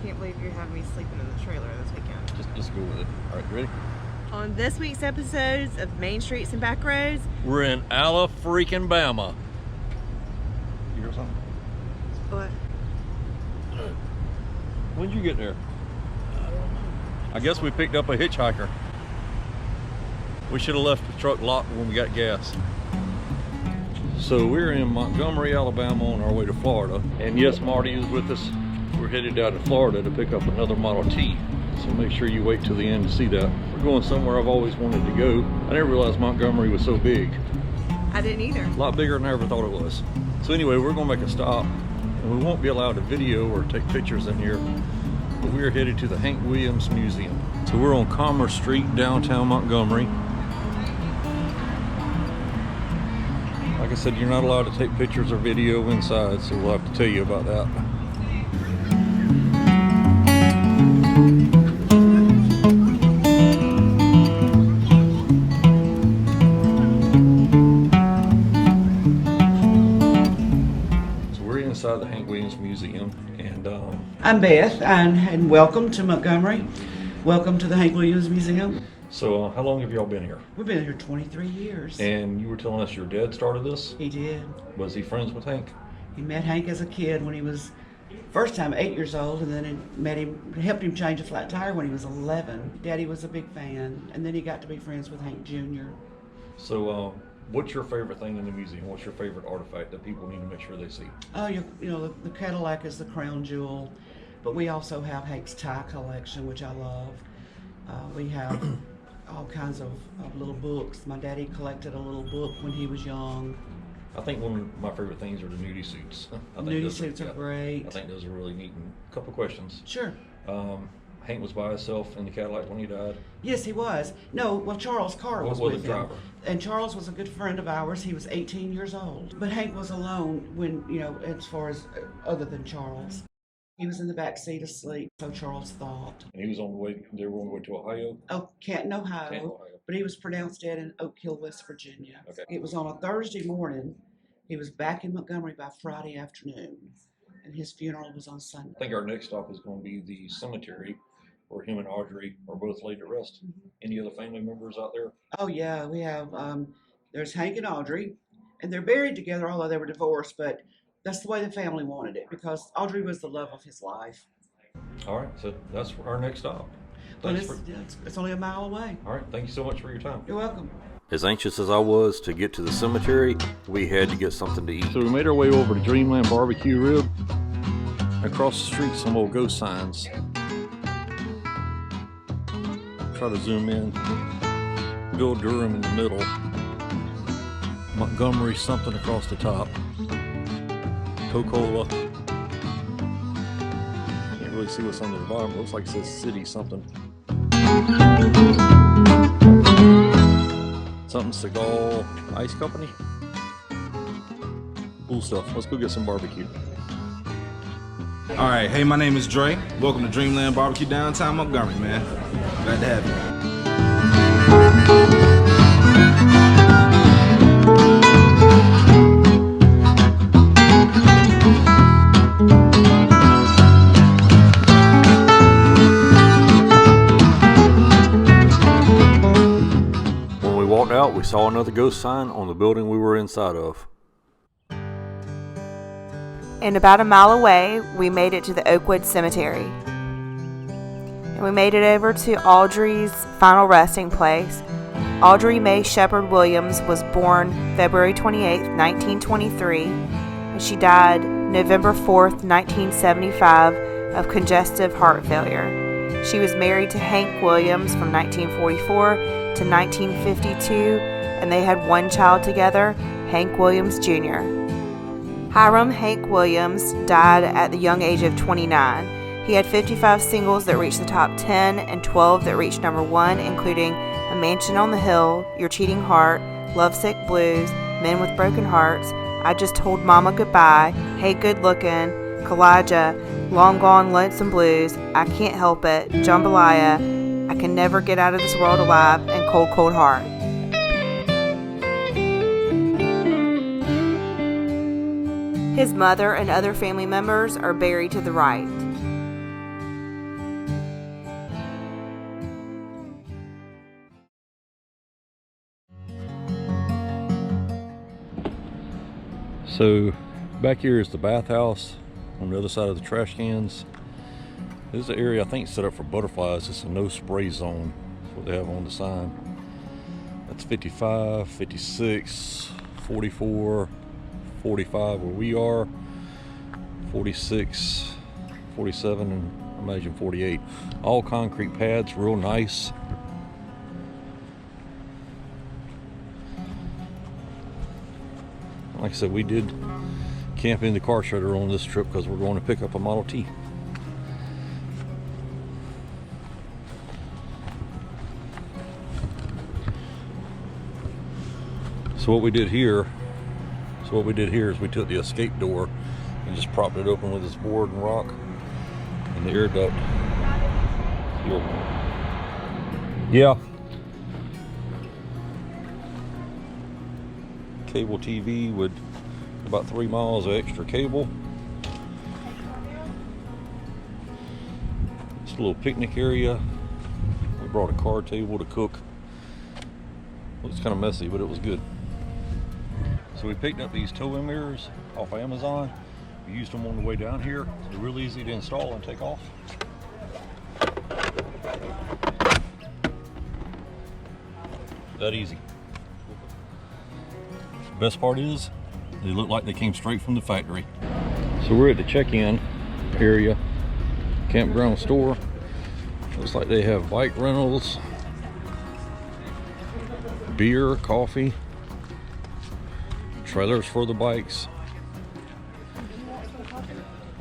can't believe you're having me sleeping in the trailer this weekend. Just go with it. All right, you ready? On this week's episodes of Main Streets and Back Roads, we're in Alabama. You hear something? what? When'd you get there? I don't know. I guess we picked up a hitchhiker. We should have left the truck locked when we got gas. So we're in Montgomery, Alabama on our way to Florida. And yes, Marty is with us. We're headed down to Florida to pick up another Model T. So make sure you wait till the end to see that. We're going somewhere I've always wanted to go. I never realized Montgomery was so big. I didn't either. A lot bigger than I ever thought it was. So anyway, we're gonna make a stop. And we won't be allowed to video or take pictures in here. But we are headed to the Hank Williams Museum. So we're on Commerce Street, downtown Montgomery. Like I said, you're not allowed to take pictures or video inside, so we'll have to tell you about that. So we're inside the Hank Williams Museum, and I'm Beth, and welcome to Montgomery. Welcome to the Hank Williams Museum. So how long have y'all been here? We've been here 23 years. And you were telling us your dad started this? He did. Was he friends with Hank? He met Hank as a kid when he was, first time 8 years old, and then helped him change a flat tire when he was 11. Daddy was a big fan, and then he got to be friends with Hank Jr. So what's your favorite thing in the museum? What's your favorite artifact that people need to make sure they see? Oh, you know, the Cadillac is the crown jewel, but we also have Hank's tie collection, which I love. We have all kinds of little books. My daddy collected a little book when he was young. I think one of my favorite things are the nudie suits. Nudie suits are great. I think those are really neat. And a couple of questions. Sure. Hank was by himself in the Cadillac when he died? Yes, he was. No, well, Charles Carr was with the him. driver? And Charles was a good friend of ours. He was 18 years old. But Hank was alone when, you know, as far as other than Charles. He was in the back seat asleep, so Charles thought. And he was on the way, they were on the way to Ohio? Oh, Canton, Ohio. Canton, Ohio. But he was pronounced dead in Oak Hill, West Virginia. Okay. It was on a Thursday morning. He was back in Montgomery by Friday afternoon. And his funeral was on Sunday. I think our next stop is going to be the cemetery where him and Audrey are both laid to rest. Mm-hmm. Any other family members out there? Oh, yeah. We have, there's Hank and Audrey. And they're buried together, although they were divorced. But that's the way the family wanted it, because Audrey was the love of his life. All right, so that's our next stop. Well, it's only a mile away. All right, thank you so much for your time. You're welcome. As anxious as I was to get to the cemetery, we had to get something to eat. So we made our way over to Dreamland Barbecue Rib. Across the street, some old ghost signs. Try to zoom in. Bill Durham in the middle. Montgomery something across the top. Coca-Cola. Can't really see what's under the bottom. It looks like it says city something. Something Seagal Ice Company. Cool stuff. Let's go get some barbecue. All right, hey, my name is Dre. Welcome to Dreamland Barbecue downtown Montgomery, man. Glad to have you. Out, we saw another ghost sign on the building we were inside of. And about a mile away, we made it to the Oakwood Cemetery. And we made it over to Audrey's final resting place. Audrey Mae Sheppard Williams was born February 28, 1923, and she died November 4th, 1975 of congestive heart failure. She was married to Hank Williams from 1944 to 1952, and they had one child together, Hank Williams Jr. Hiram Hank Williams died at the young age of 29. He had 55 singles that reached the top 10 and 12 that reached number 1, including A Mansion on the Hill, Your Cheating Heart, Lovesick Blues, Men with Broken Hearts, I Just Told Mama Goodbye, Hey Good Lookin', Kalijah, Long Gone Lonesome Blues, I Can't Help It, Jambalaya, I Can Never Get Out of This World Alive, and Cold Cold Heart. His mother and other family members are buried to the right. So back here is the bathhouse on the other side of the trash cans. This is the area I think set up for butterflies. It's a no spray zone. That's what they have on the sign. That's 55, 56, 44, 45 where we are, 46, 47, and I imagine 48. All concrete pads, real nice. Like I said, we did camp in the car shredder on this trip because we're going to pick up a Model T. So what we did here is we took the escape door and just propped it open with this board and rock and the air duct. Yeah. Cable TV with about 3 miles of extra cable. It's a little picnic area. We brought a card table to cook. It was kind of messy, but it was good. So we picked up these tow-in mirrors off Amazon. We used them on the way down here. They're real easy to install and take off. That easy. The best part is, they look like they came straight from the factory. So we're at the check-in area, campground store. Looks like they have bike rentals, beer, coffee, trailers for the bikes.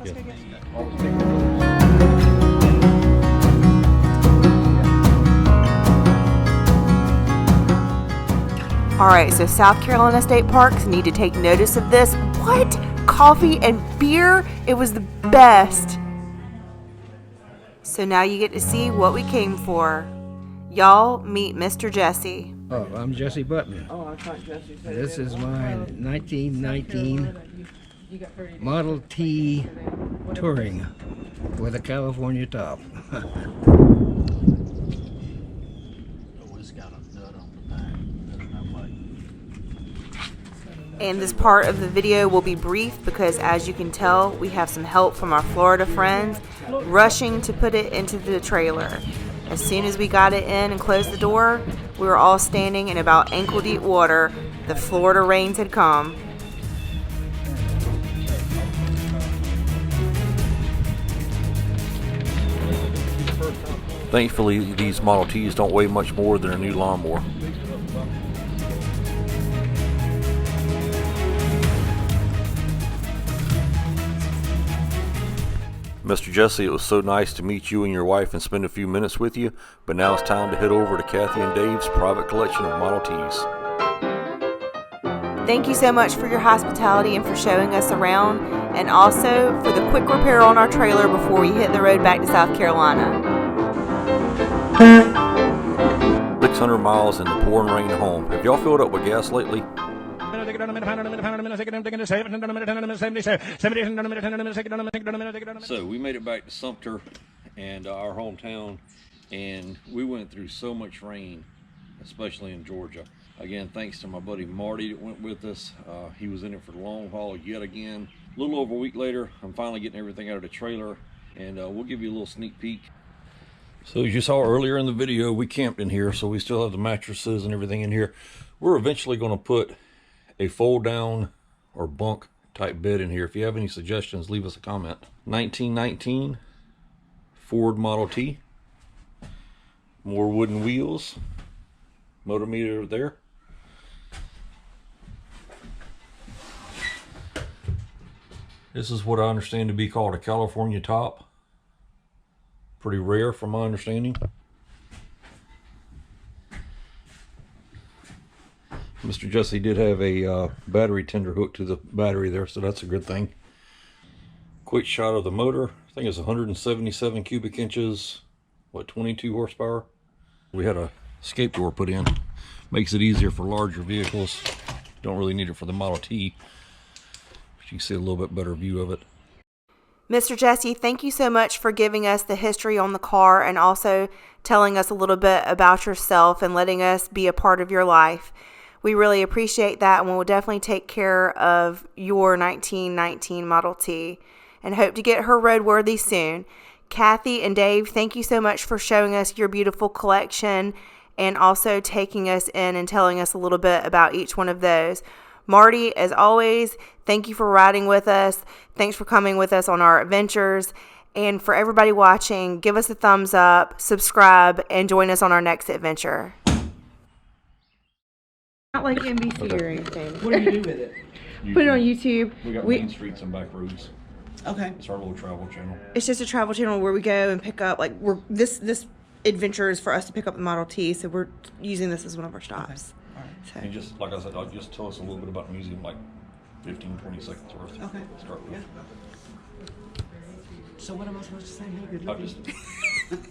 Yeah. Alright, so South Carolina State Parks need to take notice of this. What? Coffee and beer? It was the best. So now you get to see what we came for. Y'all meet Mr. Jesse. Oh, I'm Jesse Button. Oh, I thought Jesse said This is my 1919 Model T Touring with a California top. And this part of the video will be brief because, as you can tell, we have some help from our Florida friends rushing to put it into the trailer. As soon as we got it in and closed the door, we were all standing in about ankle-deep water. The Florida rains had come. Thankfully, these Model Ts don't weigh much more than a new lawnmower. Mr. Jesse, it was so nice to meet you and your wife and spend a few minutes with you, but now it's time to head over to Kathy and Dave's private collection of Model Ts. Thank you so much for your hospitality and for showing us around, and also for the quick repair on our trailer before we hit the road back to South Carolina. 600 miles in the pouring rain home. Have y'all filled up with gas lately? So we made it back to Sumter and our hometown, and we went through so much rain, especially in Georgia. Again, thanks to my buddy Marty that went with us. He was in it for the long haul yet again. A little over a week later, I'm finally getting everything out of the trailer, and we'll give you a little sneak peek. So as you saw earlier in the video, we camped in here, so we still have the mattresses and everything in here. We're eventually going to put a fold down or bunk type bed in here. If you have any suggestions, leave us a comment. 1919 Ford Model T. More wooden wheels. Motor meter there. This is what I understand to be called a California top. Pretty rare from my understanding. Mr. Jesse did have a battery tender hook to the battery there, so that's a good thing. Quick shot of the motor. I think it's 177 cubic inches, what, 22 horsepower? We had a escape door put in. Makes it easier for larger vehicles. Don't really need it for the Model T, but you can see a little bit better view of it. Mr. Jesse, thank you so much for giving us the history on the car and also telling us a little bit about yourself and letting us be a part of your life. We really appreciate that, and we'll definitely take care of your 1919 Model T and hope to get her roadworthy soon. Kathy and Dave, thank you so much for showing us your beautiful collection and also taking us in and telling us a little bit about each one of those. Marty, as always, thank you for riding with us. Thanks for coming with us on our adventures. And for everybody watching, give us a thumbs up, subscribe, and join us on our next adventure. Not like NBC or anything. What do you do with it? Put it on YouTube. We got main streets and back roads. Okay. It's our little travel channel. It's just a travel channel where we go and pick up, like, this adventure is for us to pick up the Model T, so we're using this as one of our stops. All right. So. And just, like I said, I'll just tell us a little bit about the museum, like 15, 20 seconds worth. Okay. Start with. Yeah. So what am I supposed to say? Hey, good I'll looking. just...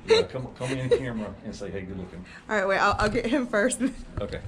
Yeah, come in camera and say, hey, good looking. All right, wait, I'll get him first. Okay.